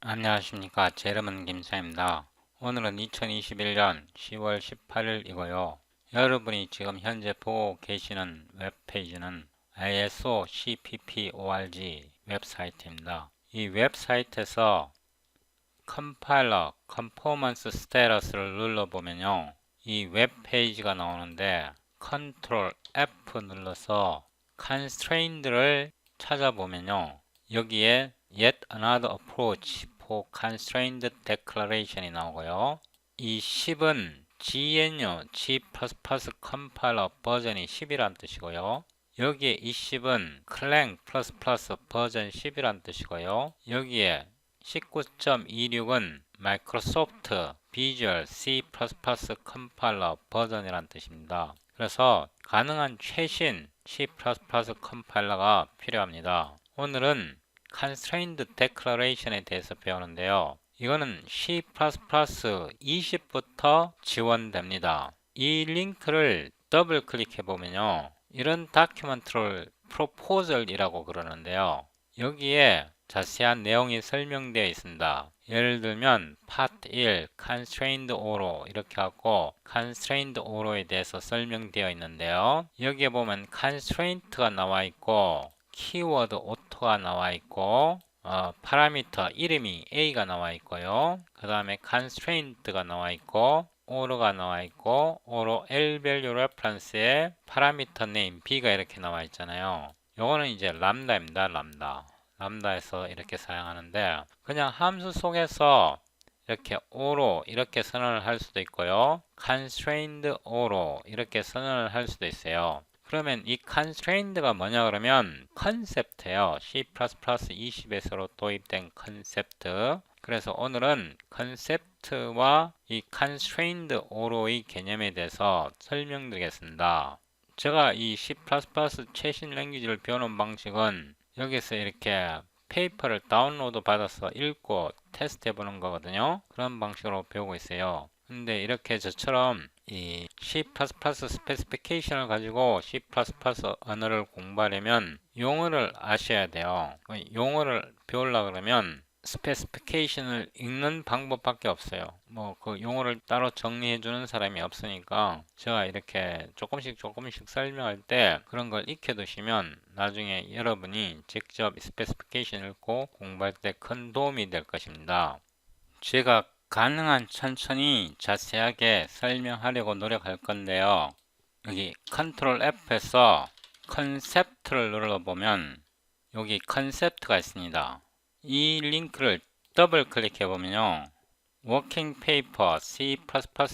안녕하십니까. 제 이름은 김사입니다. 오늘은 2021년 10월 18일이고요. 여러분이 지금 현재 보고 계시는 웹페이지는 ISO CPP.org 웹사이트입니다. 이 웹사이트에서 컴파일러 컨포먼스 스테러스를 눌러보면요. 이 웹페이지가 나오는데 컨트롤 F 눌러서 constraint를 찾아보면요. 여기에 Yet Another Approach for Constrained Declaration이 나오고요. 이 10은 GNU G++ 컴파일러 버전이 10이란 뜻이고요. 여기에 이 10은 Clang++ 버전 10이란 뜻이고요. 여기에 19.26은 마이크로소프트 비주얼 C++ 컴파일러 버전이란 뜻입니다. 그래서 가능한 최신 C++ 컴파일러가 필요합니다. 오늘은 Constrained Declaration에 대해서 배우는데요. 이거는 C++ 20부터 지원됩니다. 이 링크를 더블 클릭해 보면요. 이런 다큐멘트를 Proposal이라고 그러는데요. 여기에 자세한 내용이 설명되어 있습니다. 예를 들면 Part 1 Constrained ORO 이렇게 하고 Constrained ORO에 대해서 설명되어 있는데요. 여기에 보면 Constraint가 나와 있고 키워드 오토가 나와 있고 파라미터 이름이 A가 나와 있고요. 그 다음에 Constraint가 나와 있고 ORO가 나와 있고 ORO L value reference에 파라미터 네임 B가 이렇게 나와 있잖아요. 요거는 이제 람다입니다. 람다에서 이렇게 사용하는데 그냥 함수 속에서 이렇게 ORO 이렇게 선언을 할 수도 있고요. constrained ORO 이렇게 선언을 할 수도 있어요. 그러면 이 constrained가 뭐냐 그러면 컨셉트예요. C++ 20에서로 도입된 컨셉트. 그래서 오늘은 컨셉트와 이 constrained ORO의 개념에 대해서 설명드리겠습니다. 제가 이 C++ 최신 랭귀지를 배우는 방식은 여기서 이렇게 페이퍼를 다운로드 받아서 읽고 테스트 해보는 거거든요. 그런 방식으로 배우고 있어요. 근데 이렇게 저처럼 이 C++ 스페시피케이션을 가지고 C++ 언어를 공부하려면 용어를 아셔야 돼요. 용어를 배우려고 그러면 스페시피케이션을 읽는 방법밖에 없어요. 뭐 그 용어를 따로 정리해 주는 사람이 없으니까 제가 이렇게 조금씩 설명할 때 그런 걸 익혀 두시면 나중에 여러분이 직접 스페시피케이션 읽고 공부할 때 큰 도움이 될 것입니다. 제가 가능한 천천히 자세하게 설명하려고 노력할 건데요. 여기 컨트롤 F에서 컨셉트를 눌러보면 여기 컨셉트가 있습니다. 이 링크를 더블 클릭해 보면요. Working Paper C++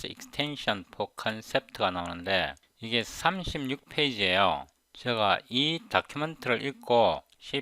Extension for Concept가 나오는데 이게 36페이지예요. 제가 이 다큐멘트를 읽고 C++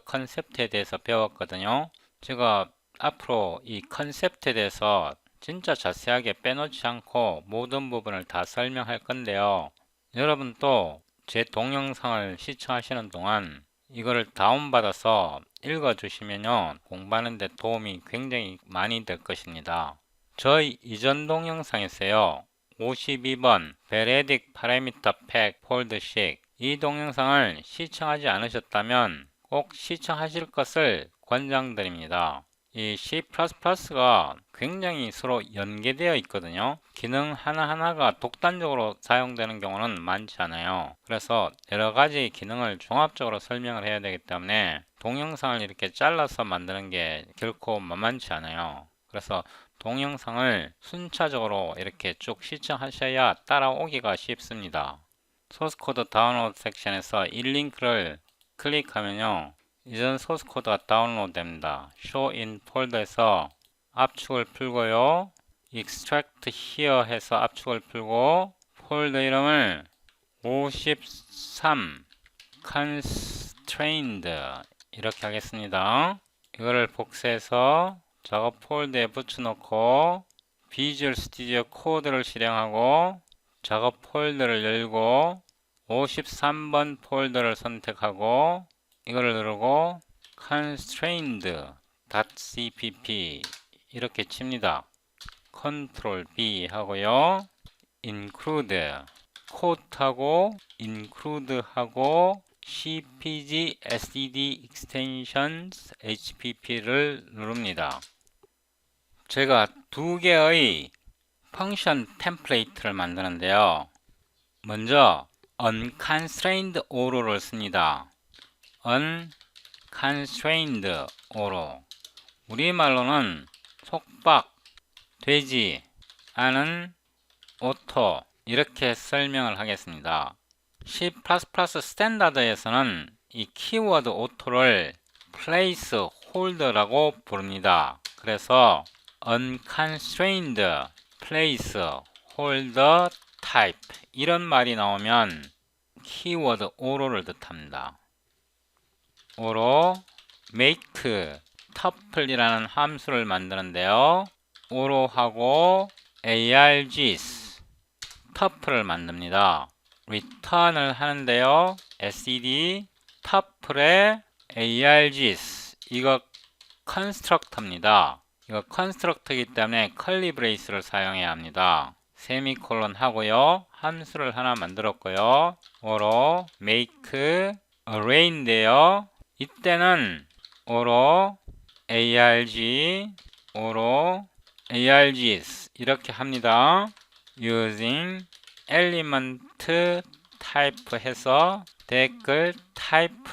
컨셉트에 대해서 배웠거든요. 제가 앞으로 이 컨셉트에 대해서 진짜 자세하게 빼놓지 않고 모든 부분을 다 설명할 건데요. 여러분 또 제 동영상을 시청하시는 동안 이거를 다운받아서 읽어주시면요. 공부하는 데 도움이 굉장히 많이 될 것입니다. 저희 이전 동영상에서요. 52번 베레딕 파라미터 팩 폴드식 이 동영상을 시청하지 않으셨다면 꼭 시청하실 것을 권장드립니다. 이 C++가 굉장히 서로 연계되어 있거든요. 기능 하나하나가 독단적으로 사용되는 경우는 많지 않아요. 그래서 여러 가지 기능을 종합적으로 설명을 해야 되기 때문에 동영상을 이렇게 잘라서 만드는 게 결코 만만치 않아요. 그래서 동영상을 순차적으로 이렇게 쭉 시청하셔야 따라오기가 쉽습니다. 소스코드 다운로드 섹션에서 이 링크를 클릭하면요. 이전 소스코드가 다운로드 됩니다. Show in 폴더에서 압축을 풀고요. Extract here 해서 압축을 풀고 폴더 이름을 53 Constrained 이렇게 하겠습니다. 이거를 복사해서 작업 폴더에 붙여놓고 비주얼 스튜디오 코드를 실행하고 작업 폴더를 열고 53번 폴더를 선택하고 이거를 누르고 constrained.cpp 이렇게 칩니다. 컨트롤 B 하고요. include quote하고 include 하고 cpg std extensions hpp를 누릅니다. 제가 두 개의 펑션 템플레이트를 만드는데요. 먼저 unconstrained or로를 씁니다. unconstrained or로, 우리말로는 속박 되지 않은 오토, 이렇게 설명을 하겠습니다. C++ 스탠다드에서는 이 키워드 오토를 placeholder라고 부릅니다. 그래서 unconstrained placeholder type 이런 말이 나오면 키워드 오로를 뜻합니다. 오로 make tuple이라는 함수를 만드는데요. 오로하고 args tuple을 만듭니다. return을 하는데요. std tuple의 args, 이거 constructor입니다. 이거 constructor이기 때문에 curly brace를 사용해야 합니다. 세미콜론 하고요. 함수를 하나 만들었고요. 오로 make array인데요. 이때는 오로 오로 args 이렇게 합니다. using element type 해서 댓글 type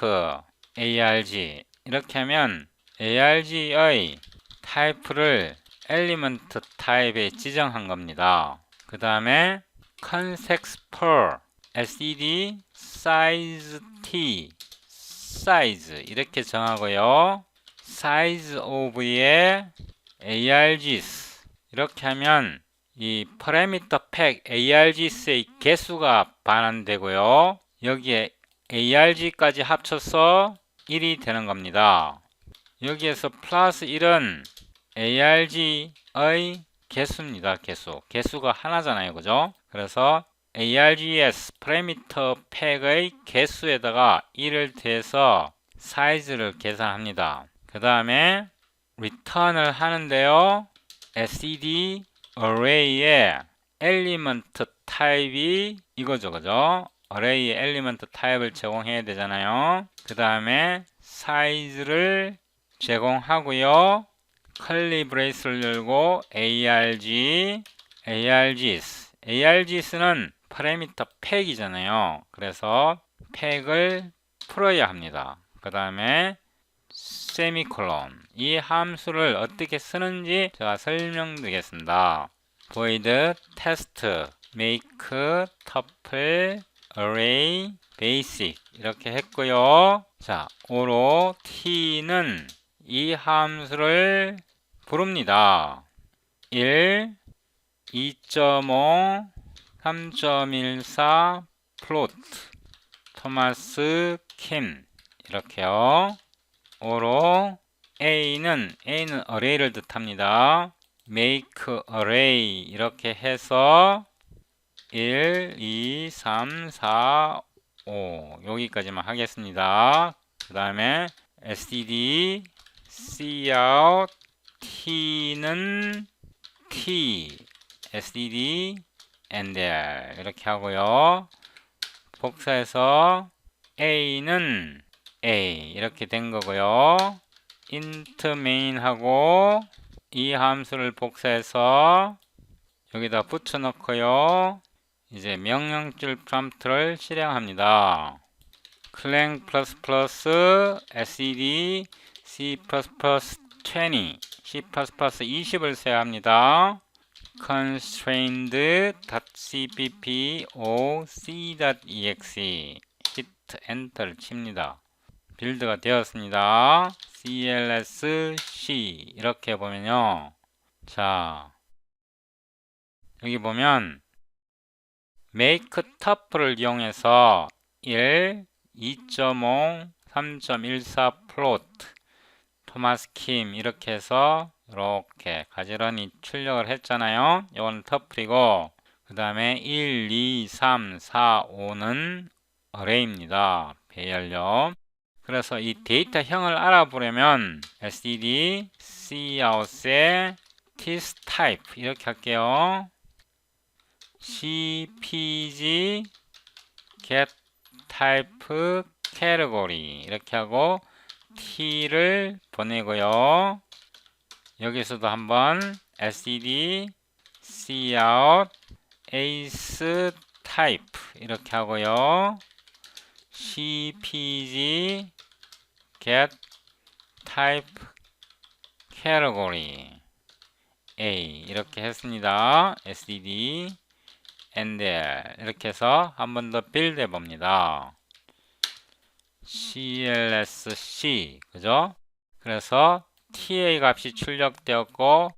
arg 이렇게 하면 arg의 타입을 element 타입에 지정한 겁니다. 그 다음에 context per std size t size 이렇게 정하고요. size of의 args 이렇게 하면 이 parameter pack args의 개수가 반환되고요. 여기에 arg까지 합쳐서 1이 되는 겁니다. 여기에서 플러스 1은 arg의 개수입니다. 개수가 하나잖아요. 그죠? 그래서 args parameter pack의 개수에다가 1을 더해서 사이즈를 계산합니다. 그 다음에 return을 하는데요. std array의 element 타입이 이거죠. 그죠? array의 element 타입을 제공해야 되잖아요. 그 다음에 사이즈를 제공하고요. curly brace를 열고 args는 parameter pack이잖아요. 그래서 pack을 풀어야 합니다. 그 다음에 세미콜론, 이 함수를 어떻게 쓰는지 제가 설명드리겠습니다. void test make tuple array basic 이렇게 했고요. 자, 오로 t는 이 함수를 부릅니다. 1, 2.5, 3.14 플로트 토마스 킴 이렇게요. 오로 A는 array를 뜻합니다. make array 이렇게 해서 1, 2, 3, 4, 5 여기까지만 하겠습니다. 그 다음에 std cout t는 t std and there 이렇게 하고요. 복사해서 a는 a 이렇게 된 거고요. int main 하고 이 함수를 복사해서 여기다 붙여 넣고요. 이제 명령줄 프롬프트를 실행합니다. clang std c++20 C++20을 써야 합니다. constrained.cpp o c.exe hit 엔터를 칩니다. 빌드가 되었습니다. cls c 이렇게 보면요. 자, 여기 보면 make tuple을 이용해서 1, 2.5, 3.14 플로트 토마스 킴 이렇게 해서 이렇게 가지런히 출력을 했잖아요. 이건 터플이고 그 다음에 1, 2, 3, 4, 5는 array입니다. 배열력. 그래서 이 데이터형을 알아보려면 std cout의 type 이렇게 할게요. cpg get type category 이렇게 하고 t를 보내고요. 여기서도 한번 std cout ace type 이렇게 하고요. cpg get type category a 이렇게 했습니다. std and 이렇게 해서 한 번 더 빌드 해봅니다. clsc 그죠? 그래서 ta 값이 출력되었고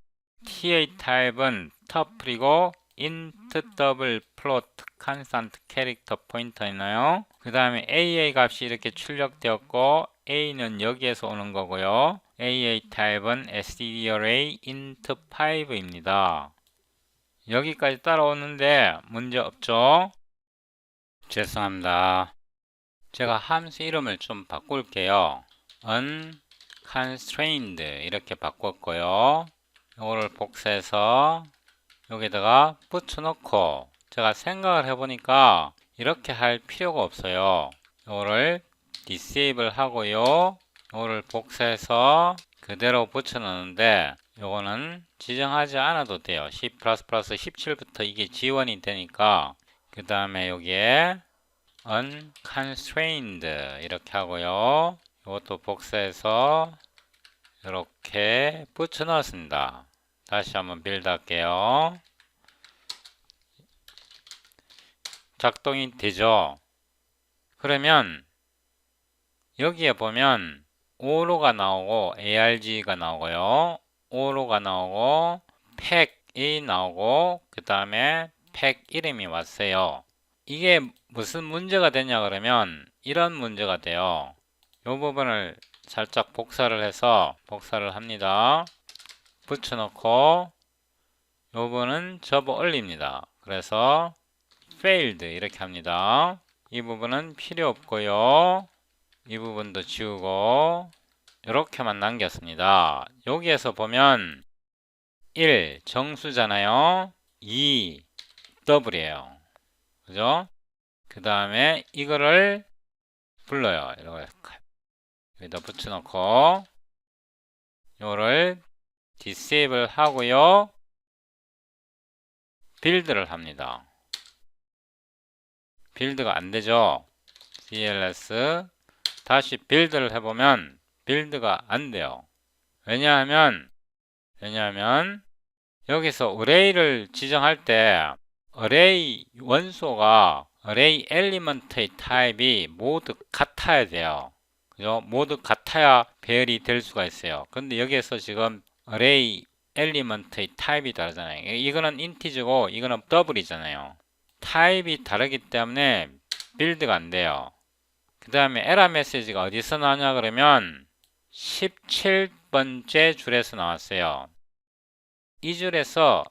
ta 타입은 터플이고 int 더블 플로트 컨스탄트 캐릭터 포인터이나요. 그 다음에 aa 값이 이렇게 출력되었고 a는 여기에서 오는 거고요. aa 타입은 std array int 5입니다. 여기까지 따라오는데 문제 없죠? 죄송합니다. 제가 함수 이름을 좀 바꿀게요. unconstrained 이렇게 바꿨고요. 이거를 복사해서 여기다가 붙여놓고 제가 생각을 해보니까 이렇게 할 필요가 없어요. 이거를 disable 하고요. 이거를 복사해서 그대로 붙여놓는데 요거는 지정하지 않아도 돼요. C++ 17부터 이게 지원이 되니까 그 다음에 여기에 unconstrained 이렇게 하고요. 이것도 복사해서 이렇게 붙여 넣었습니다. 다시 한번 빌드 할게요. 작동이 되죠. 그러면 여기에 보면 오로가 나오고 arg가 나오고요. 오로가 나오고 팩이 나오고 그 다음에 팩 이름이 왔어요. 이게 무슨 문제가 되냐 그러면 이런 문제가 돼요. 이 부분을 살짝 복사를 해서 복사를 합니다. 붙여놓고 이 부분은 접어 올립니다. 그래서 failed 이렇게 합니다. 이 부분은 필요 없고요. 이 부분도 지우고 이렇게만 남겼습니다. 여기에서 보면 1 정수잖아요. 2 더블이에요. 그죠? 그 다음에 이거를 불러요. 이렇게 여기다 붙여놓고 이거를 disable 하고요. 빌드를 합니다. 빌드가 안 되죠. cls 다시 빌드를 해보면 빌드가 안 돼요. 왜냐하면 여기서 array를 지정할 때 array 원소가 array 엘리먼트의 타입이 모두 같아야 돼요. 그죠? 모두 같아야 배열이 될 수가 있어요. 근데 여기에서 지금 array 엘리먼트의 타입이 다르잖아요. 이거는 인티저고 이거는 더블이잖아요. 타입이 다르기 때문에 빌드가 안 돼요. 그 다음에 에러 메시지가 어디서 나오냐 그러면 17번째 줄에서 나왔어요. 이 줄에서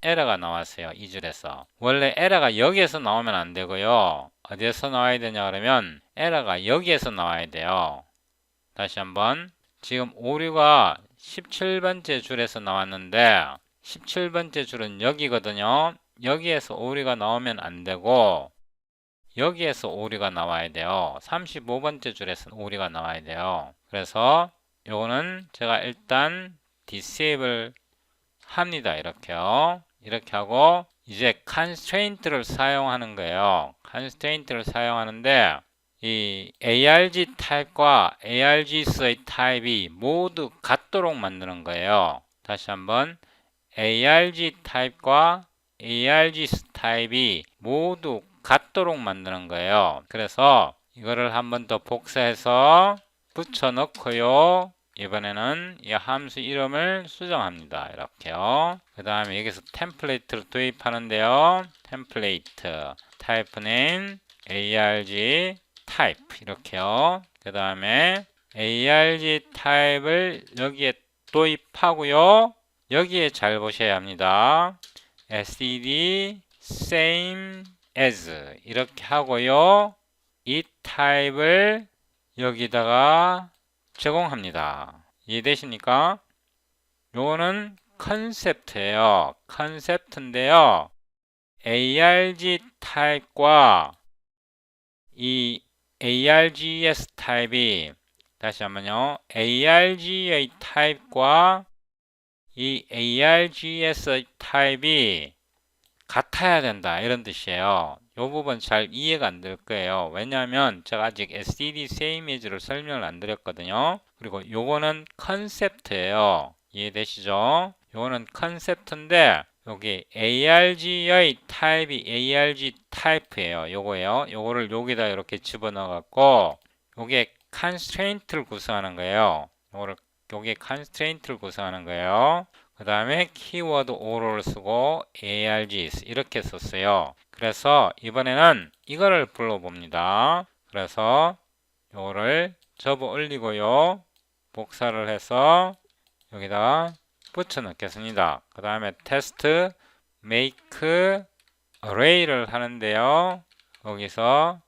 에러가 나왔어요. 이 줄에서. 원래 에러가 여기에서 나오면 안 되고요. 어디에서 나와야 되냐 그러면 에러가 여기에서 나와야 돼요. 다시 한번. 지금 오류가 17번째 줄에서 나왔는데 17번째 줄은 여기거든요. 여기에서 오류가 나오면 안 되고 여기에서 오류가 나와야 돼요. 35번째 줄에서 오류가 나와야 돼요. 그래서 요거는 제가 일단 disable 합니다. 이렇게요. 이렇게 하고 이제 constraint를 사용하는 거예요. constraint를 사용하는데 이 arg 타입과 args의 타입이 모두 같도록 만드는 거예요. 다시 한번 arg 타입과 args 타입이 모두 같도록 만드는 거예요. 그래서 이거를 한번 더 복사해서 붙여 넣고요. 이번에는 이 함수 이름을 수정합니다. 이렇게요. 그 다음에 여기서 템플레이트를 도입하는데요. 템플레이트 타입 네임 arg 타입 이렇게요. 그 다음에 arg 타입을 여기에 도입하고요. 여기에 잘 보셔야 합니다. std same as 이렇게 하고요. 이 타입을 여기다가 제공합니다. 이해되십니까? 요거는 컨셉트예요. 컨셉트인데요. arg 타입과 이 args 타입이 다시 한번요. arg의 타입과 이 args 타입이 같아야 된다 이런 뜻이에요. 이 부분 잘 이해가 안 될 거예요. 왜냐하면 제가 아직 std same as를 설명을 안 드렸거든요. 그리고 요거는 컨셉트예요. 이해되시죠? 요거는 컨셉트인데 여기 arg의 타입이 arg 타입이에요. 요거예요. 요거를 여기다 이렇게 집어넣어 갖고 요게 constraint를 구성하는 거예요. 요게 constraint를 구성하는 거예요. 그 다음에 키워드 o를 쓰고 args 이렇게 썼어요. 그래서 이번에는 이거를 불러봅니다. 그래서 요거를 접어 올리고요. 복사를 해서 여기다가 붙여 넣겠습니다. 그 다음에 테스트 make array를 하는데요. 여기서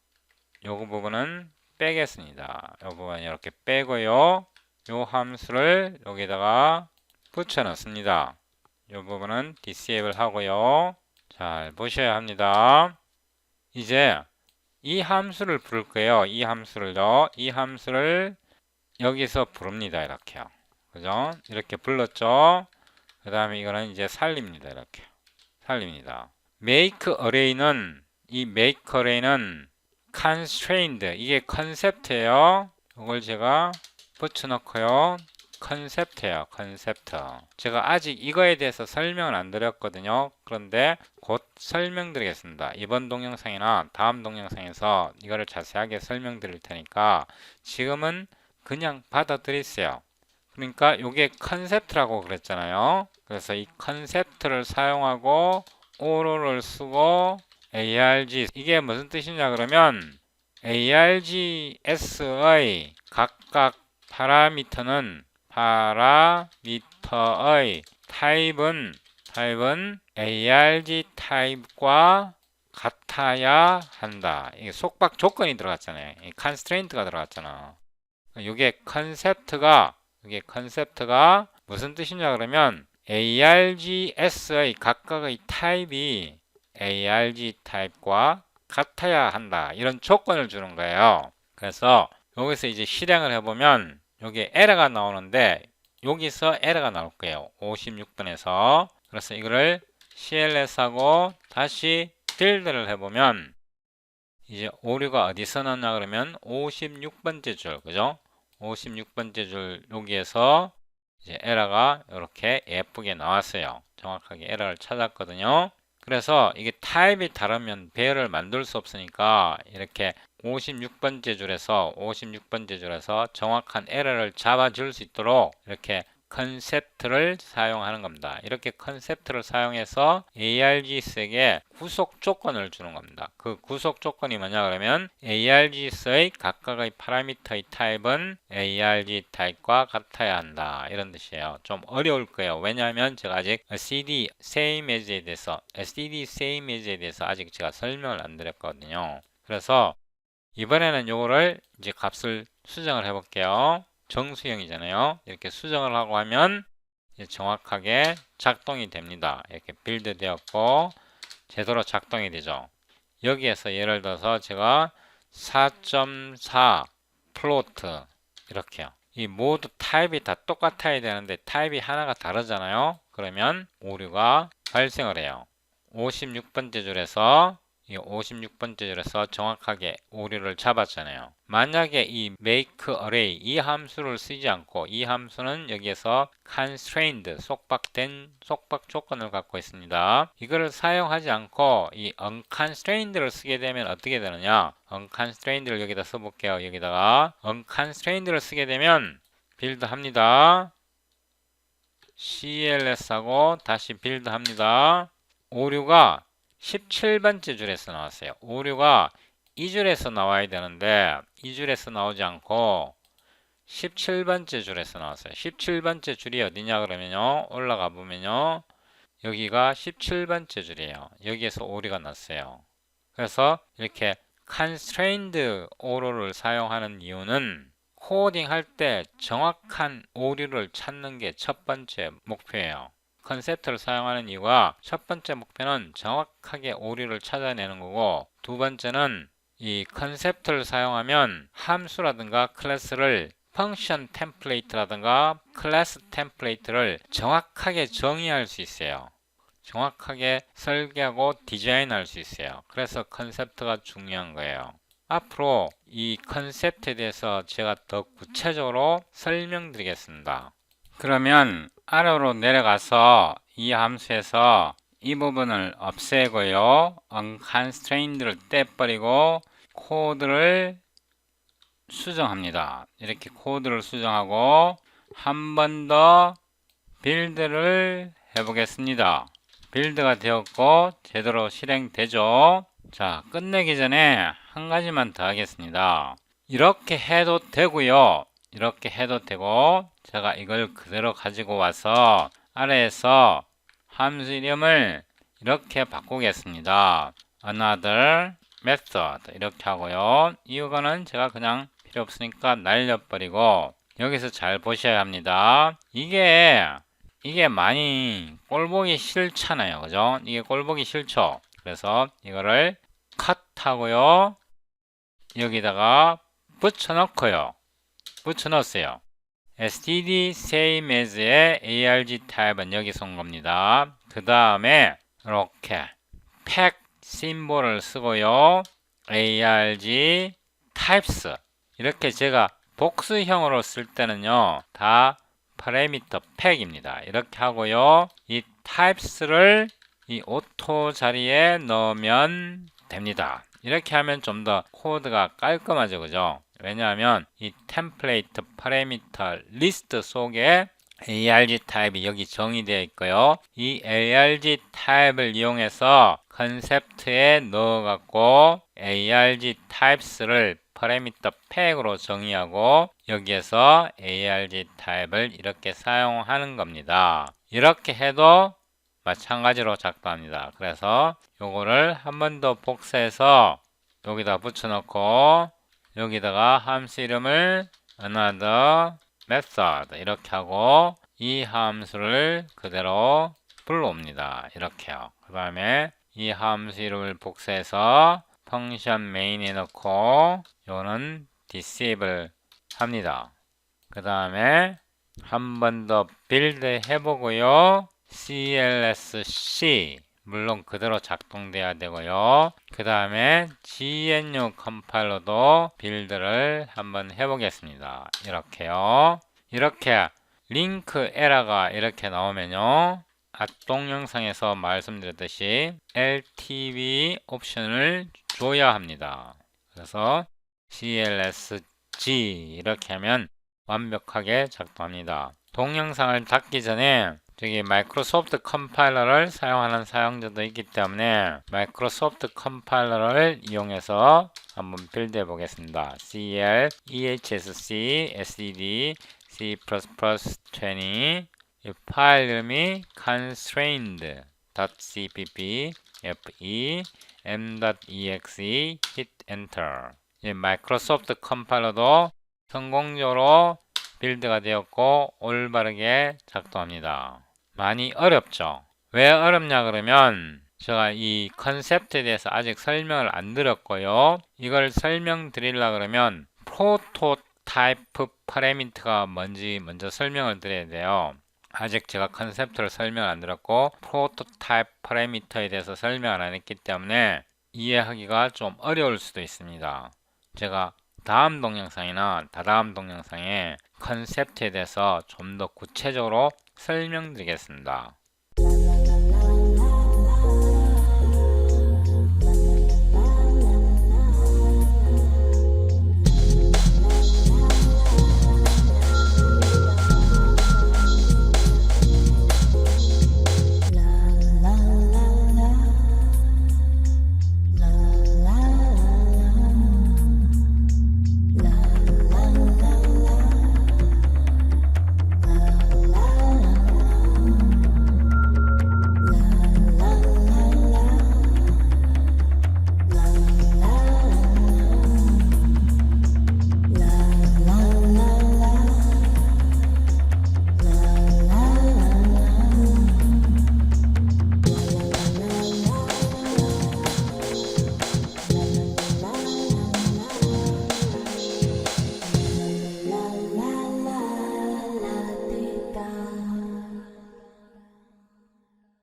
요거 부분은 빼겠습니다. 요 부분 이렇게 빼고요. 요 함수를 여기다가 붙여 넣습니다. 이 부분은 disable 하고요. 잘 보셔야 합니다. 이제 이 함수를 부를 거예요. 이 함수를요. 이 함수를 여기서 부릅니다. 이렇게요. 그죠? 이렇게 불렀죠. 그 다음에 이거는 이제 살립니다. 이렇게 살립니다. make array는 이 make array는 constrained 이게 컨셉트예요. 이걸 제가 붙여 넣고요. 컨셉트예요. 컨셉트. 제가 아직 이거에 대해서 설명을 안 드렸거든요. 그런데 곧 설명드리겠습니다. 이번 동영상이나 다음 동영상에서 이거를 자세하게 설명드릴 테니까 지금은 그냥 받아들이세요. 그러니까 이게 컨셉트라고 그랬잖아요. 그래서 이 컨셉트를 사용하고 오로를 쓰고 arg 이게 무슨 뜻이냐 그러면 args의 각각 파라미터는 파라미터의 타입은 arg 타입과 같아야 한다. 이게 속박 조건이 들어갔잖아요. 이 constraint가 들어갔잖아. 이게 컨셉트가 무슨 뜻이냐 그러면 args의 각각의 타입이 arg 타입과 같아야 한다. 이런 조건을 주는 거예요. 그래서 여기서 이제 실행을 해보면 여기 에러가 나오는데 여기서 에러가 나올 거예요. 56번에서. 그래서 이거를 cls하고 다시 빌드를 해보면 이제 오류가 어디서 나오냐 그러면 56번째 줄, 그죠? 56번째 줄 여기에서 이제 에러가 이렇게 예쁘게 나왔어요. 정확하게 에러를 찾았거든요. 그래서 이게 타입이 다르면 배열을 만들 수 없으니까 이렇게 56번째 줄에서 정확한 에러를 잡아줄 수 있도록 이렇게 컨셉트를 사용하는 겁니다. 이렇게 컨셉트를 사용해서 args에게 구속 조건을 주는 겁니다. 그 구속 조건이 뭐냐 그러면 args의 각각의 파라미터의 타입은 arg 타입과 같아야 한다. 이런 뜻이에요. 좀 어려울 거예요. 왜냐하면 제가 아직 std same as에 대해서 아직 제가 설명을 안 드렸거든요. 그래서 이번에는 요거를 이제 값을 수정을 해 볼게요. 정수형이잖아요. 이렇게 수정을 하고 하면 이제 정확하게 작동이 됩니다. 이렇게 빌드 되었고 제대로 작동이 되죠. 여기에서 예를 들어서 제가 4.4 플로트 이렇게요. 이 모두 타입이 다 똑같아야 되는데 타입이 하나가 다르잖아요. 그러면 오류가 발생을 해요. 56번째 줄에서 이 56번째 줄에서 정확하게 오류를 잡았잖아요. 만약에 이 make array 이 함수를 쓰지 않고 이 함수는 여기에서 constrained 속박 조건을 갖고 있습니다. 이거를 사용하지 않고 이 unconstrained를 쓰게 되면 어떻게 되느냐? unconstrained를 여기다 써볼게요. 여기다가 unconstrained를 쓰게 되면 빌드 합니다. cls하고 다시 빌드 합니다. 오류가 17번째 줄에서 나왔어요. 오류가 이 줄에서 나와야 되는데 이 줄에서 나오지 않고 17번째 줄에서 나왔어요. 17번째 줄이 어디냐 그러면요. 올라가 보면요. 여기가 17번째 줄이에요. 여기에서 오류가 났어요. 그래서 이렇게 constrained 오류를 사용하는 이유는 코딩 할 때 정확한 오류를 찾는 게 첫 번째 목표예요. 컨셉트를 사용하는 이유가 첫 번째 목표는 정확하게 오류를 찾아내는 거고 두 번째는 이 컨셉트를 사용하면 함수라든가 클래스를 펑션 템플레이트라든가 클래스 템플레이트를 정확하게 정의할 수 있어요. 정확하게 설계하고 디자인할 수 있어요. 그래서 컨셉트가 중요한 거예요. 앞으로 이 컨셉트에 대해서 제가 더 구체적으로 설명드리겠습니다. 그러면 아래로 내려가서 이 함수에서 이 부분을 없애고요. unconstrained를 떼버리고 코드를 수정합니다. 이렇게 코드를 수정하고 한 번 더 빌드를 해보겠습니다. 빌드가 되었고 제대로 실행되죠. 자, 끝내기 전에 한 가지만 더 하겠습니다. 이렇게 해도 되고요. 이렇게 해도 되고 제가 이걸 그대로 가지고 와서 아래에서 함수 이름을 이렇게 바꾸겠습니다. another method 이렇게 하고요. 이거는 제가 그냥 필요 없으니까 날려버리고 여기서 잘 보셔야 합니다. 이게 많이 꼴보기 싫잖아요. 그죠? 이게 꼴보기 싫죠? 그래서 이거를 컷하고요. 여기다가 붙여넣고요. 붙여넣었어요. std same as의 arg 타입은 여기서 온 겁니다. 그 다음에 이렇게 팩 심볼을 쓰고요. arg types 이렇게 제가 복수형으로 쓸 때는요 다 파라미터 팩입니다. 이렇게 하고요. 이 types를 이 오토 자리에 넣으면 됩니다. 이렇게 하면 좀 더 코드가 깔끔하죠. 그죠? 왜냐하면 이 템플레이트 파라미터 리스트 속에 arg 타입이 여기 정의되어 있고요. 이 arg 타입을 이용해서 컨셉트에 넣어갖고 arg types를 파라미터 팩으로 정의하고 여기에서 arg 타입을 이렇게 사용하는 겁니다. 이렇게 해도 마찬가지로 작동합니다. 그래서 요거를 한 번 더 복사해서 여기다 붙여놓고 여기다가 함수 이름을 another method 이렇게 하고 이 함수를 그대로 불러옵니다. 이렇게요. 그 다음에 이 함수 이름을 복사해서 펑션 메인에 넣고 요거는 disable 합니다. 그 다음에 한 번 더 빌드 해보고요. clsc 물론 그대로 작동돼야 되고요. 그 다음에 GNU 컴파일러도 빌드를 한번 해보겠습니다. 이렇게요. 이렇게 링크 에러가 이렇게 나오면요. 앞동 영상에서 말씀드렸듯이 LTV 옵션을 줘야 합니다. 그래서 CLSG 이렇게 하면 완벽하게 작동합니다. 동영상을 닫기 전에 저기 마이크로소프트 컴파일러를 사용하는 사용자도 있기 때문에 마이크로소프트 컴파일러를 이용해서 한번 빌드해 보겠습니다. cl ehsc sed c++20 이 파일 이름이 constrained.cpp fe m.exe hit enter 이 마이크로소프트 컴파일러도 성공적으로 빌드가 되었고 올바르게 작동합니다. 많이 어렵죠. 왜 어렵냐 그러면 제가 이 컨셉트에 대해서 아직 설명을 안 드렸고요. 이걸 설명드리려 그러면 프로토타입 파라미터가 뭔지 먼저 설명을 드려야 돼요. 아직 제가 컨셉트를 설명 안 드렸고 프로토타입 파라미터에 대해서 설명을 안 했기 때문에 이해하기가 좀 어려울 수도 있습니다. 제가 다음 동영상이나 다다음 동영상에 컨셉트에 대해서 좀 더 구체적으로 설명드리겠습니다.